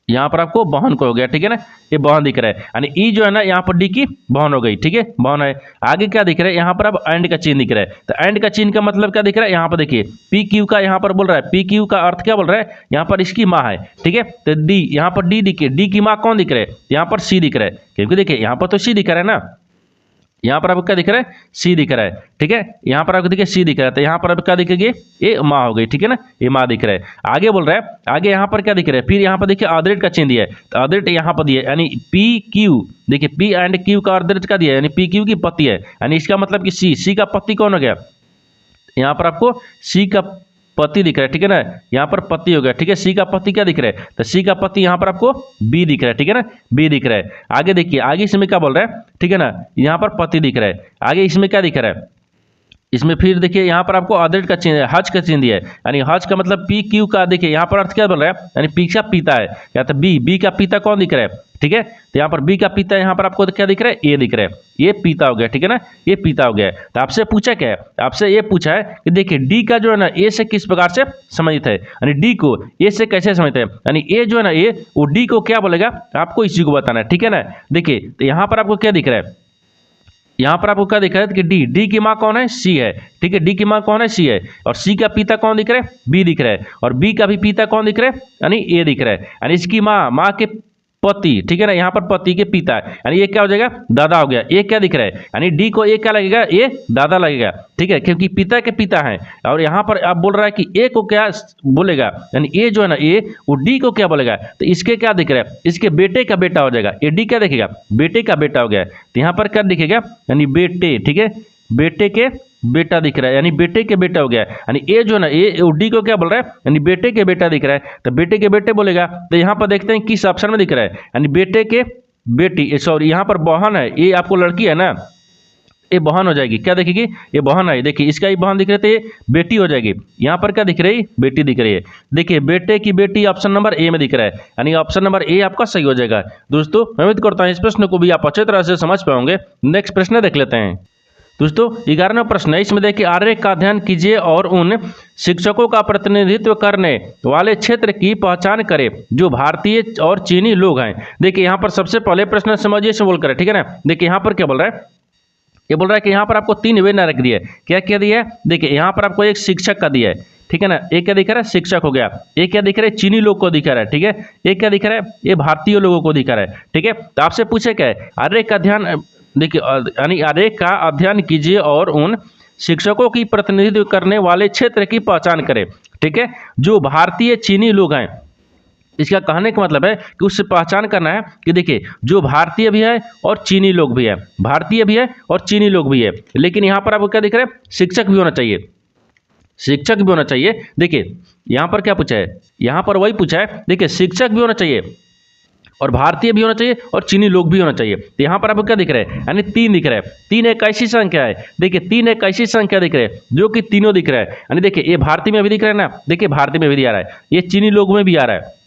यहाँ पर आपको बहन को हो गया। ठीक है ना, ये बहन दिख रहा है। यानी ई जो है ना, यहाँ पर डी की बहन हो गई। ठीक है, बहन है। आगे क्या दिख रहा है? यहाँ पर अब एंड का चिन्ह दिख रहा है। तो एंड का चिन्ह का मतलब क्या दिख रहा है? यहाँ पर देखिए पी क्यू का यहाँ पर बोल रहा है, पी क्यू का अर्थ क्या बोल रहा है? यहाँ पर इसकी माँ है। ठीक है, तो डी, यहाँ पर डी दिखे, डी की माँ कौन दिख रहा है? यहाँ पर सी दिख रहा है। क्योंकि देखिए यहाँ पर तो सी दिख रहा है ना, यहाँ पर आपको क्या दिख रहा है? सी दिख रहा है। ठीक है, यहाँ पर आपको देखिए सी दिख रहा है, तो यहाँ पर अब क्या दिखेगी? ये माँ हो गई। ठीक है ना, ये माँ दिख रहा है। आगे बोल रहा है, आगे यहाँ पर क्या दिख रहा है? फिर यहाँ पर देखिए आदरेट का चिन्ह दिया है, तो आदरेट यहाँ पर दिया है। यानी पी क्यू, देखिए पी एंड क्यू का आदरेट का दिया है, यानी पी क्यू की पति है। यानी इसका मतलब कि सी का पति कौन हो गया? यहाँ पर आपको सी का पति दिख रहा है। ठीक है ना, यहाँ पर पति हो गया। ठीक है, सी का पति क्या दिख रहा है? तो सी का पति यहाँ पर आपको बी दिख रहा है। ठीक है ना, बी दिख रहा है। आगे देखिए, आगे इसमें क्या बोल रहा है? ठीक है ना, यहाँ पर पति दिख रहा है। आगे इसमें क्या दिख रहा है? इसमें फिर देखिए यहाँ पर आपको आदरेट का चिन्ह, हज का चिन्ह दिया है। यानी हज का मतलब पी क्यू का, देखिए यहाँ पर अर्थ क्या बोल रहा है? यानी पी का पिता है, या तो बी का पिता कौन दिख रहा है? ठीक है, तो यहाँ पर बी का पिता, यहाँ पर आपको क्या दिख रहा है? ए दिख रहा है। ये पिता हो गया। ठीक है ना, ये पिता हो गया। तो आपसे पूछा क्या है? आपसे ये पूछा है कि देखिए डी का जो है ना, ए से किस प्रकार से समित है? यानी डी को ए से कैसे समित है? यानी ए जो है ना, ए वो डी को क्या बोलेगा? आपको इसी को बताना है। ठीक है ना, देखिए तो यहाँ पर आपको क्या दिख रहा है? यहाँ पर आपको क्या दिख रहा है कि डी की माँ कौन है? सी है। ठीक है, डी की माँ कौन है? सी है। और सी का पिता कौन दिख रहा है? बी दिख रहा है। और बी का भी पिता कौन दिख रहा है? यानी ए दिख रहा है। यानी इसकी माँ के पति, ठीक है ना, यहाँ पर पति के पिता है, यानी ये क्या हो जाएगा? दादा हो गया। ये क्या दिख रहा है? यानी डी को ए क्या लगेगा? ये दादा लगेगा। ठीक है, क्योंकि पिता के पिता है। और यहाँ पर आप बोल रहा है कि ए को क्या बोलेगा? यानी ए जो है ना, ए वो डी को क्या बोलेगा? तो इसके क्या दिख रहा है? इसके बेटे का बेटा हो जाएगा। ये डी क्या दिखेगा? बेटे का बेटा हो गया। तो यहाँ पर क्या दिखेगा? यानी बेटे। ठीक है, बेटे के बेटा दिख रहा है, यानी बेटे के बेटा हो गया। यानी ए जो ना, ए डी को क्या बोल रहा है? यानी बेटे के बेटा दिख रहा है, तो बेटे के बेटे बोलेगा। तो यहाँ पर देखते हैं किस ऑप्शन में दिख रहा है। यानी बेटे के बेटी, सॉरी यहाँ पर बहन है, ये आपको लड़की है ना, ये बहन हो जाएगी, क्या दिखेगी, ये बहन आई, देखिए इसका ही बहन दिख रहे थे, ये बेटी हो जाएगी। यहाँ पर क्या दिख रही है, बेटी दिख रही है। देखिए बेटे की बेटी ऑप्शन नंबर ए में दिख रहा है, यानी ऑप्शन नंबर ए आपका सही हो जाएगा। दोस्तों मैं उम्मीद करता हूँ इस प्रश्न को भी आप अच्छी तरह से समझ पाओगे। नेक्स्ट प्रश्न देख लेते हैं। दोस्तों 11वां प्रश्न है, इसमें देखिए आरेख का अध्ययन कीजिए और उन शिक्षकों का प्रतिनिधित्व करने वाले क्षेत्र की पहचान करें जो भारतीय और चीनी लोग हैं। देखिए यहाँ पर सबसे पहले प्रश्न समझिए से बोल कर, ठीक है ना। देखिए यहाँ पर क्या बोल रहा है, ये बोल रहा है कि यहाँ पर आपको 3 वे नारक दिया है। क्या क्या दिया है, देखिए यहाँ पर आपको एक शिक्षक का दिया है, ठीक है ना। एक क्या दिख रहा है, शिक्षक हो गया। एक क्या दिख रहा है, चीनी लोग को दिखा रहा है, ठीक है। एक क्या दिख रहा है, ये भारतीय लोगों को दिखा रहा है, ठीक है। तो आपसे पूछे क्या है, आरेख का अध्ययन, देखिए यानी आरेख का अध्ययन कीजिए और उन शिक्षकों की प्रतिनिधित्व करने वाले क्षेत्र की पहचान करें, ठीक है, जो भारतीय चीनी लोग हैं। इसका कहने का मतलब है कि उससे पहचान करना है कि देखिए जो भारतीय भी है और चीनी लोग भी है, भारतीय भी है और चीनी लोग भी है। लेकिन यहाँ पर आपको क्या दिख रहा है, शिक्षक भी होना चाहिए, शिक्षक भी होना चाहिए। देखिए यहाँ पर क्या पूछा है, यहाँ पर वही पूछा है, देखिए शिक्षक भी होना चाहिए और भारतीय भी होना चाहिए और चीनी लोग भी होना चाहिए। तो यहाँ पर आपको क्या दिख रहा है, यानी 3 दिख रहा है। 3 एक ऐसी संख्या है, देखिए 3 एक ऐसी संख्या दिख रहा है जो कि तीनों दिख रहा है। यानी देखिए ये भारतीय में भी दिख रहा है ना, देखिए भारतीय में भी आ रहा है, ये चीनी लोग में भी आ रहा है,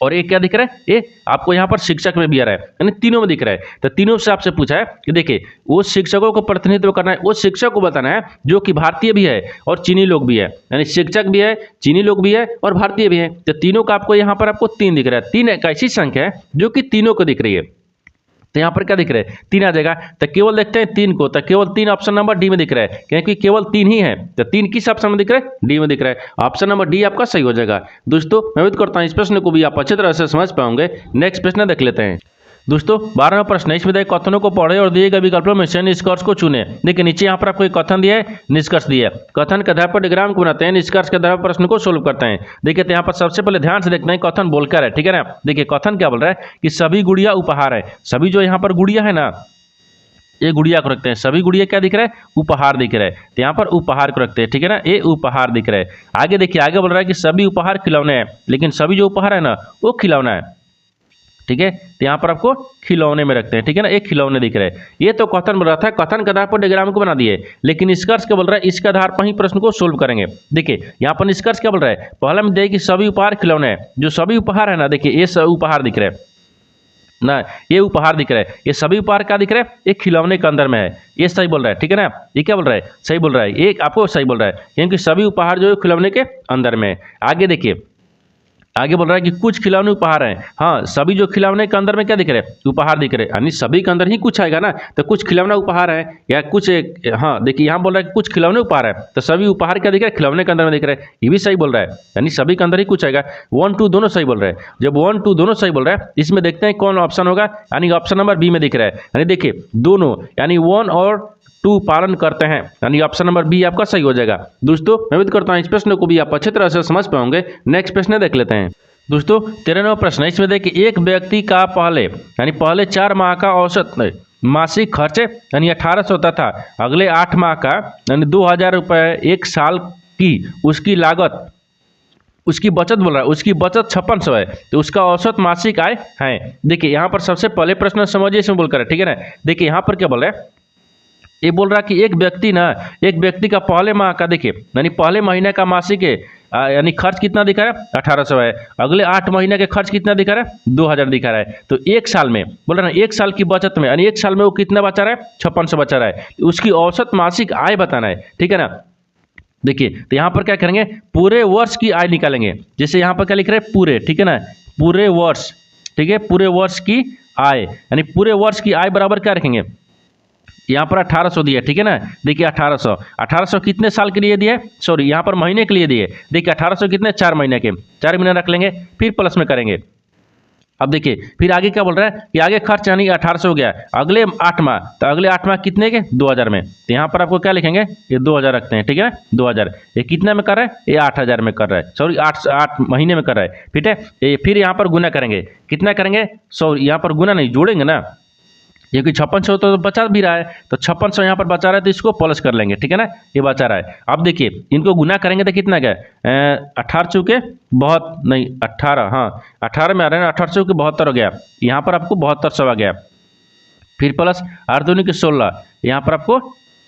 और ये क्या दिख रहा है, ये आपको यहाँ पर शिक्षक में भी आ रहा है, यानी तीनों में दिख रहा है। तो तीनों से आपसे पूछा है कि देखिए वो शिक्षकों को प्रतिनिधित्व करना है, वो शिक्षक को बताना है जो कि भारतीय भी है और चीनी लोग भी है, यानी शिक्षक भी है, चीनी लोग भी है और भारतीय भी है। तो तीनों का आपको यहाँ पर आपको 3 दिख रहा है। 3 एक ऐसी संख्या है जो कि तीनों को दिख रही है। तो यहाँ पर क्या दिख रहा है, 3 आ जाएगा। तो केवल देखते हैं 3 को, तो केवल 3 ऑप्शन नंबर डी में दिख रहा है, क्योंकि केवल 3 ही है। तो 3 किस ऑप्शन में दिख रहा है, डी में दिख रहा है। ऑप्शन नंबर डी आपका सही हो जाएगा। दोस्तों मैं उम्मीद करता हूँ इस प्रश्न को भी आप अच्छी तरह से समझ पाओगे। नेक्स्ट प्रश्न देख लेते हैं। दोस्तों 12वां प्रश्न है, इसमें देखिए कथनों को पढ़े और दिए गए विकल्पों में से निष्कर्ष को चुने। देखिए नीचे यहाँ पर आपको एक कथन दिया है, निष्कर्ष दिया है। कथन के आधार पर डायग्राम को बनाते हैं, निष्कर्ष के आधार पर प्रश्न को सोल्व करते हैं। देखिए तो यहाँ पर सबसे पहले ध्यान से देखते हैं कथन बोलकर है, ठीक है ना। देखिए कथन क्या बोल रहा है कि सभी गुड़िया उपहार है। सभी जो यहाँ पर गुड़िया है ना, ये गुड़िया को रखते हैं, सभी गुड़िया क्या दिख रहा है, उपहार दिख रहा है। तो यहाँ पर उपहार को रखते हैं, ठीक है ना, ये उपहार दिख रहा है। आगे देखिए आगे बोल रहा है कि सभी उपहार खिलौने हैं, लेकिन सभी जो उपहार है ना वो खिलौना है, ठीक है। तो यहाँ पर आपको खिलौने में रखते हैं, ठीक है ना, एक खिलौने दिख रहे हैं। ये तो कथन बोल रहा था, कथन के आधार पर डायग्राम को बना दिए, लेकिन निष्कर्ष क्या बोल रहा है, इसके आधार पर ही प्रश्न को सोल्व करेंगे। देखिए यहाँ पर निष्कर्ष क्या बोल रहा है, पहला में देखिए कि सभी उपहार खिलौने हैं। जो सभी उपहार है ना, देखिए ये सब उपहार दिख रहे हैं ना, ये उपहार दिख रहा है, ये सभी उपहार क्या दिख रहा है, एक खिलौने के अंदर में है। ये सही बोल रहा है, ठीक है ना। ये क्या बोल रहा है, सही बोल रहा है, ये आपको सही बोल रहा है, क्योंकि सभी उपहार जो है खिलौने के अंदर में है। आगे देखिए आगे बोल रहा है कि कुछ खिलौने उपहार हैं। हाँ, सभी जो खिलौने के अंदर में क्या दिख रहे हैं, उपहार दिख रहे हैं, यानी सभी के अंदर ही कुछ आएगा ना। तो कुछ खिलौना उपहार है या कुछ हाँ देखिए यहाँ बोल रहा है कि कुछ खिलौने उपहार है, तो सभी उपहार क्या दिख रहा है, खिलौने के अंदर में दिख रहा है। ये भी सही बोल रहा है, यानी सभी के अंदर ही कुछ आएगा। 1 2 दोनों सही बोल रहे हैं। जब 1 2 दोनों सही बोल रहा है, इसमें देखते हैं कौन ऑप्शन होगा, यानी ऑप्शन नंबर बी में दिख रहा है। यानी देखिए दोनों, यानी 1 और 2 पालन करते हैं, यानी ऑप्शन नंबर बी आपका सही हो जाएगा। दोस्तों मैं उम्मीद करता हूँ इस प्रश्न को भी आप अच्छी तरह से समझ पाओगे। नेक्स्ट प्रश्न देख लेते हैं। दोस्तों 13वां प्रश्न है, इसमें देखिए एक व्यक्ति का पहले 4 माह का औसत मासिक खर्च यानी 1800 तथा अगले 8 माह का यानी 2000 रुपये एक साल की उसकी लागत, उसकी बचत बोल रहा है, उसकी बचत 5600 है, तो उसका औसत मासिक आय है। देखिए यहाँ पर सबसे पहले प्रश्न समझिए इसमें बोलकर, ठीक है ना। देखिए यहाँ पर क्या बोल रहा है, ये बोल रहा है कि एक व्यक्ति का पहले माह का, देखिए यानी पहले महीने का मासिक यानी खर्च कितना दिखा रहा है, 1800 है। अगले 8 महीने के खर्च कितना दिखा रहा है, 2000 दिखा रहा है। तो एक साल में बोल रहा है, एक साल की बचत में, यानी एक साल में वो कितना बचा रहा है, 5600 बचा रहा है। उसकी औसत मासिक आय बताना है, ठीक है ना। देखिए तो यहाँ पर क्या करेंगे, पूरे वर्ष की आय निकालेंगे। जैसे यहाँ पर क्या लिख रहे हैं, पूरे, ठीक है ना, पूरे वर्ष, ठीक है, पूरे वर्ष की आय, यानी पूरे वर्ष की आय बराबर क्या रखेंगे, यहाँ पर 1800 दिया, ठीक है ना। देखिए 1800 कितने साल के लिए दिए, सॉरी यहाँ पर महीने के लिए दिए। देखिए 1800 कितने, 4 महीने के, 4 महीने रख लेंगे, फिर प्लस में करेंगे। अब देखिए फिर आगे क्या बोल रहा है कि आगे खर्च यानी 1800 हो गया, अगले 8 माह, तो अगले 8 माह कितने के, 2000 में। तो यहाँ पर आपको क्या लिखेंगे, ये 2000 रखते हैं, ठीक है ना, 2000। ये कितना में कर रहा है, ये 8000 में कर रहा है, सॉरी 8 महीने में कर रहा है, ठीक है। ये फिर यहाँ पर गुना करेंगे, कितना करेंगे, सॉरी यहाँ पर गुना नहीं जोड़ेंगे ना, क्योंकि 5600 तो बचा भी रहा है, तो 5600 यहाँ पर बचा रहा है, तो इसको प्लस कर लेंगे, ठीक है ना, ये बचा रहा है। अब देखिए इनको गुना करेंगे तो कितना क्या, 18 चुके बहुत नहीं 18, हाँ 18 में आ रहे हैं, 18 के 72 हो गया, यहाँ पर आपको 7200 आ गया। फिर प्लस 8 दूनी के 16, यहाँ पर आपको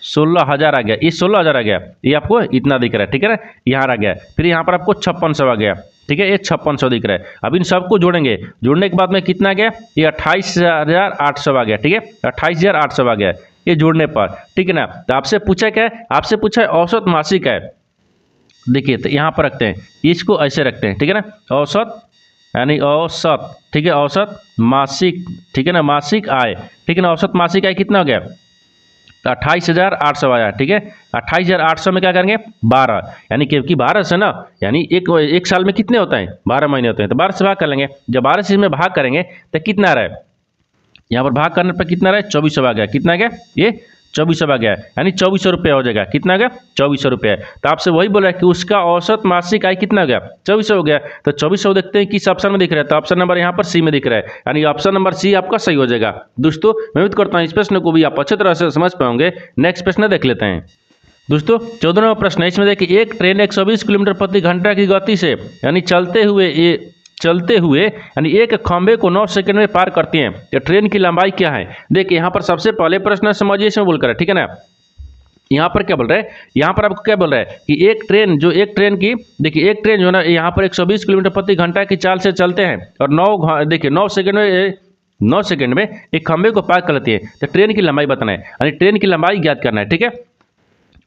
16,000 आ गया, ये 16,000 आ गया, ये आपको इतना दिख रहा है, ठीक है ना, यहाँ आ गया। फिर यहाँ पर आपको 5600 आ गया, ठीक है, ये 5600 दिख रहा है। अब इन सबको जोड़ेंगे, जोड़ने के बाद में कितना आ गया, ये 28,800 आ गया, ठीक है, 28,800 आ गया ये जोड़ने पर, ठीक है ना। तो आपसे पूछा क्या है, आपसे पूछा है औसत मासिक है। देखिए तो यहाँ पर रखते हैं, इसको ऐसे रखते हैं, ठीक है ना, औसत यानी औसत, ठीक है, औसत मासिक, ठीक है ना, मासिक आय, ठीक है ना, औसत मासिक आय कितना हो गया, 28,800 आया, ठीक है। 28,800 में क्या करेंगे 12, यानी कि 12 से ना, यानी एक साल में कितने होता है 12 महीने होते हैं, तो 12 से भाग कर लेंगे। जब 12 से इसमें भाग करेंगे तो कितना आ रहा है, यहाँ पर भाग करने पर कितना रहा है 2400 आ गया, कितना आ गया ये 2400 आ गया, यानी 2400 रुपये हो जाएगा, कितना आ गया 2400 रुपये। तो आपसे वही बोला कि उसका औसत मासिक आय कितना हो गया 2400 हो गया। तो 2400 देखते हैं किस ऑप्शन में दिख रहा है, तो ऑप्शन नंबर यहाँ पर सी में दिख रहा है, यानी ऑप्शन नंबर सी आपका सही हो जाएगा। दोस्तों मैं उम्मीद करता हूँ इस प्रश्न को भी आप अच्छे तरह से समझ पाओगे। नेक्स्ट प्रश्न देख लेते हैं। दोस्तों 14वां प्रश्न है, इसमें देखिए एक ट्रेन 120 किलोमीटर प्रति घंटा की गति से यानी चलते हुए यानी एक खंभे को 9 सेकंड में पार करती है, तो ट्रेन की लंबाई क्या है। देखिए यहाँ पर सबसे पहले प्रश्न समझिए, इसमें बोलकर, ठीक है ना, यहाँ पर क्या बोल रहा है, यहाँ पर आपको क्या बोल रहा है कि एक ट्रेन की, देखिए एक ट्रेन जो है ना यहाँ पर 120 किलोमीटर प्रति घंटा की चाल से चलते हैं और 9 सेकंड में एक खंभे को पार कर लेती है, तो ट्रेन की लंबाई बताना है, यानी ट्रेन की लंबाई ज्ञात करना है, ठीक है।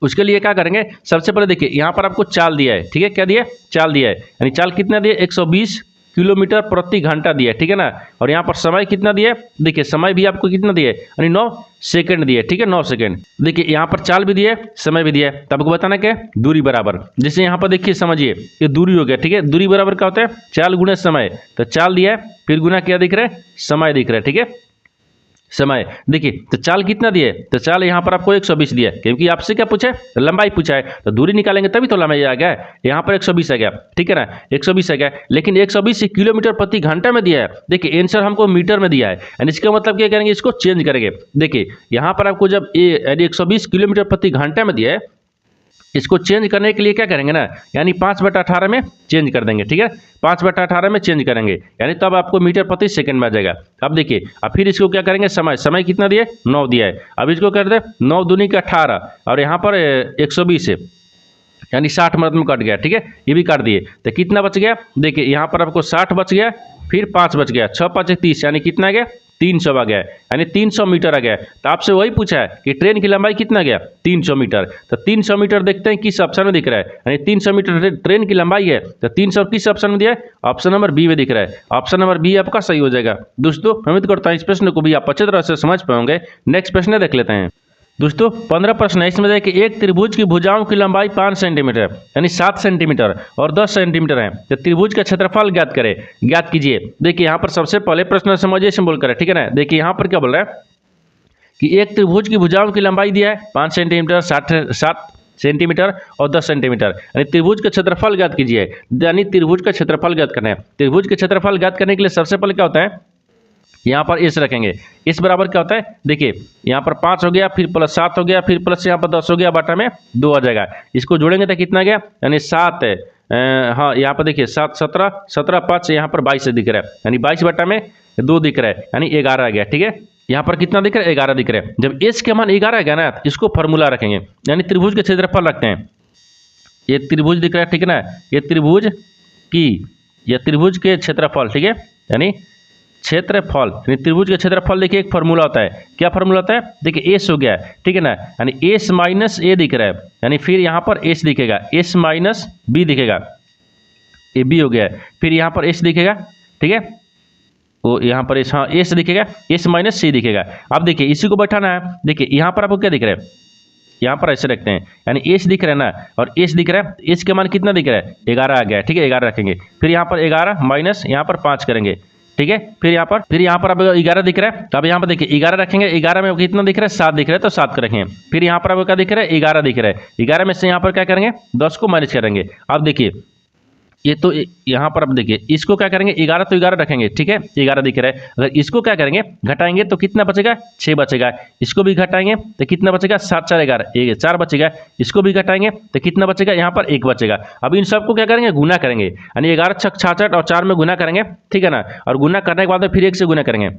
उसके लिए क्या करेंगे, सबसे पहले देखिए यहाँ पर आपको चाल दिया है, ठीक है, क्या दिया चाल दिया है, यानी चाल कितना दिया 120 किलोमीटर प्रति घंटा दिया है, ठीक है ना। और यहाँ पर समय कितना दिया है, देखिए समय भी आपको कितना दिया है, यानी 9 सेकंड दिए, ठीक है 9 सेकंड। देखिए यहाँ पर चाल भी दिया है, समय भी दिया है, तो आपको बताना क्या है दूरी बराबर। जैसे यहाँ पर देखिए समझिए ये दूरी हो गया, ठीक है, दूरी बराबर क्या होता है चाल गुणा समय, तो चाल दिया है फिर गुना क्या दिख रहा है समय दिख रहा है, ठीक है समय। देखिए तो चाल कितना दिए, तो चाल यहाँ पर आपको 120 दिया है, क्योंकि आपसे क्या पूछा है लंबाई पूछा है, तो दूरी निकालेंगे तभी तो लंबाई आ गया, यहाँ पर 120 आ गया, ठीक है ना 120 आ गया, लेकिन 120 किलोमीटर प्रति घंटा में दिया है। देखिए आंसर हमको मीटर में दिया है, यानी इसका मतलब क्या करेंगे, इसको चेंज करेंगे। देखिए यहाँ पर आपको जब यानी 120 किलोमीटर प्रति घंटा में दिया है, इसको चेंज करने के लिए क्या करेंगे ना, यानी 5/18 में चेंज कर देंगे, ठीक है 5/18 में चेंज करेंगे, यानी तब आपको मीटर प्रति सेकंड में आ जाएगा। अब देखिए अब फिर इसको क्या करेंगे, समय कितना दिए 9 दिया है, अब इसको कर दे 9 दूनी का 18 और यहाँ पर 120 है, यानी 60 मतलब में कट गया, ठीक है ये भी काट दिए, तो कितना बच गया, देखिए यहाँ पर आपको 60 बच गया, फिर 5 बच गया, 6 5 30, यानी कितना आ गया 300 आ गया, यानी 300 मीटर आ गया। तो आपसे वही पूछा है कि ट्रेन की लंबाई कितना गया 300 मीटर, तो 300 मीटर देखते हैं किस ऑप्शन में दिख रहा है, यानी 300 मीटर ट्रेन की लंबाई है, तो 300 किस ऑप्शन में दिया है, ऑप्शन नंबर बी में दिख रहा है, ऑप्शन नंबर बी आपका सही हो जाएगा। दोस्तों मैं उम्मीद करता हूँ इस प्रश्न को भी आप अच्छी तरह से समझ पाओगे। नेक्स्ट प्रश्न देख लेते हैं। दोस्तों 15 प्रश्न है, इसमें देखिए एक त्रिभुज की भुजाओं की लंबाई 5 सेंटीमीटर यानी 7 सेंटीमीटर और 10 सेंटीमीटर है, तो त्रिभुज का क्षेत्रफल ज्ञात कीजिए। देखिए यहाँ पर सबसे पहले प्रश्न समझिए, इसमें बोलकर, ठीक है ना। देखिए यहाँ पर क्या बोल रहा है कि एक त्रिभुज की भुजाओं की लंबाई दिया है 5 सेंटीमीटर 7 सेंटीमीटर और 10 सेंटीमीटर, यानी त्रिभुज का क्षेत्रफल ज्ञात कीजिए, यानी त्रिभुज का क्षेत्रफल ज्ञात करना है। त्रिभुज के क्षेत्रफल ज्ञात करने के लिए सबसे पहले क्या होता है, यहाँ पर इस रखेंगे, इस बराबर क्या होता है, देखिए यहाँ पर 5 हो गया, फिर प्लस 7 हो गया, फिर प्लस यहाँ पर 10 हो गया, बटा में 2 आ जाएगा। इसको जोड़ेंगे तो कितना गया, यानी 7 है, हाँ यहाँ पर देखिए 7 17 5 यहाँ पर 22 दिख रहा है, यानी 22 बटा में 2 दिख रहा है, यानी 11 आ गया, ठीक है। यहाँ पर कितना दिख रहा है 11 दिख रहा है। जब एस के मान 11 आ गया ना, इसको फॉर्मूला रखेंगे, यानी त्रिभुज के क्षेत्रफल रखते हैं। ये त्रिभुज दिख रहा है, ठीक है ना, ये त्रिभुज के क्षेत्रफल, ठीक है, यानी क्षेत्रफल, त्रिभुज का क्षेत्रफल देखिए एक फार्मूला होता है, क्या फार्मूला होता है, देखिए एस हो गया, ठीक है ना, यानी एस माइनस ए दिख रहा है, यानी फिर यहाँ पर एस दिखेगा, एस माइनस बी दिखेगा, ए बी हो गया, फिर यहाँ पर एस दिखेगा, ठीक है, वो यहाँ पर एस, हाँ एस दिखेगा, एस माइनस सी दिखेगा। अब देखिए इसी को बैठाना है, देखिए यहाँ पर आपको क्या दिख रहा है, यहाँ पर ऐसे रखते हैं, यानी एस दिख रहा है ना और एस दिख रहा है, एस के मान कितना दिख रहा है 11 आ गया, ठीक है 11 रखेंगे, फिर यहाँ पर 11 माइनस यहाँ पर 5 करेंगे, ठीक है, फिर यहाँ पर अब 11 दिख रहा है, तो अब यहाँ पर देखिए 11 रखेंगे, 11 में कितना दिख रहा है 7 दिख रहा है, तो 7 करेंगे, फिर यहाँ पर आपको क्या दिख रहा है 11 दिख रहा है, 11 में से यहाँ पर क्या करेंगे 10 को माइनस करेंगे। अब देखिए ये तो यहाँ पर अब देखिए इसको क्या करेंगे 11 तो 11 रखेंगे, ठीक है 11 दिख रहा है, अगर इसको क्या करेंगे घटाएंगे तो कितना बचेगा 6 बचेगा, इसको भी घटाएंगे तो कितना बचेगा 7 4 11 4 बचेगा, इसको भी घटाएंगे तो कितना बचेगा यहाँ पर 1 बचेगा। अब इन सबको क्या करेंगे गुना करेंगे, यानी 11 6 66 और 4 में गुना करेंगे, ठीक है ना, और गुना करने के बाद में फिर 1 से गुना करेंगे,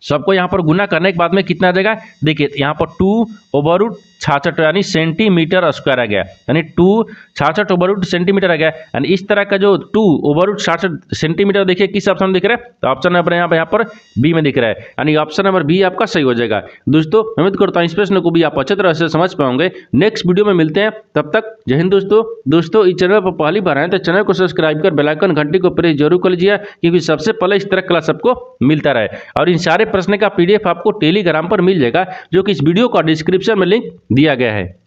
सबको यहाँ पर गुना करने के बाद में कितना आ जाएगा, देखिए यहाँ पर 2/66 यानी सेंटीमीटर स्क्वायर आ गया, यानी 2/66 सेंटीमीटर आ गया। यानी इस तरह का जो 2/66 सेंटीमीटर देखिए किस ऑप्शन में दिख रहा है, तो ऑप्शन नंबर यहाँ पर बी में दिख रहा है, यानी ऑप्शन नंबर बी आपका सही हो जाएगा। दोस्तों उम्मीद करता हूँ इस प्रश्न को भी आप अच्छे तरह से समझ पाओगे। नेक्स्ट वीडियो में मिलते हैं, तब तक जय हिंद दोस्तों इस चैनल पर पहली बार आए तो चैनल को सब्सक्राइब कर बेल आइकन घंटी को प्रेस जरूर कर लीजिए, क्योंकि सबसे पहले इस तरह क्लास आपको मिलता रहे। और इन सारे प्रश्न का PDF आपको टेलीग्राम पर मिल जाएगा, जो कि इस वीडियो का डिस्क्रिप्शन में लिंक दिया गया है।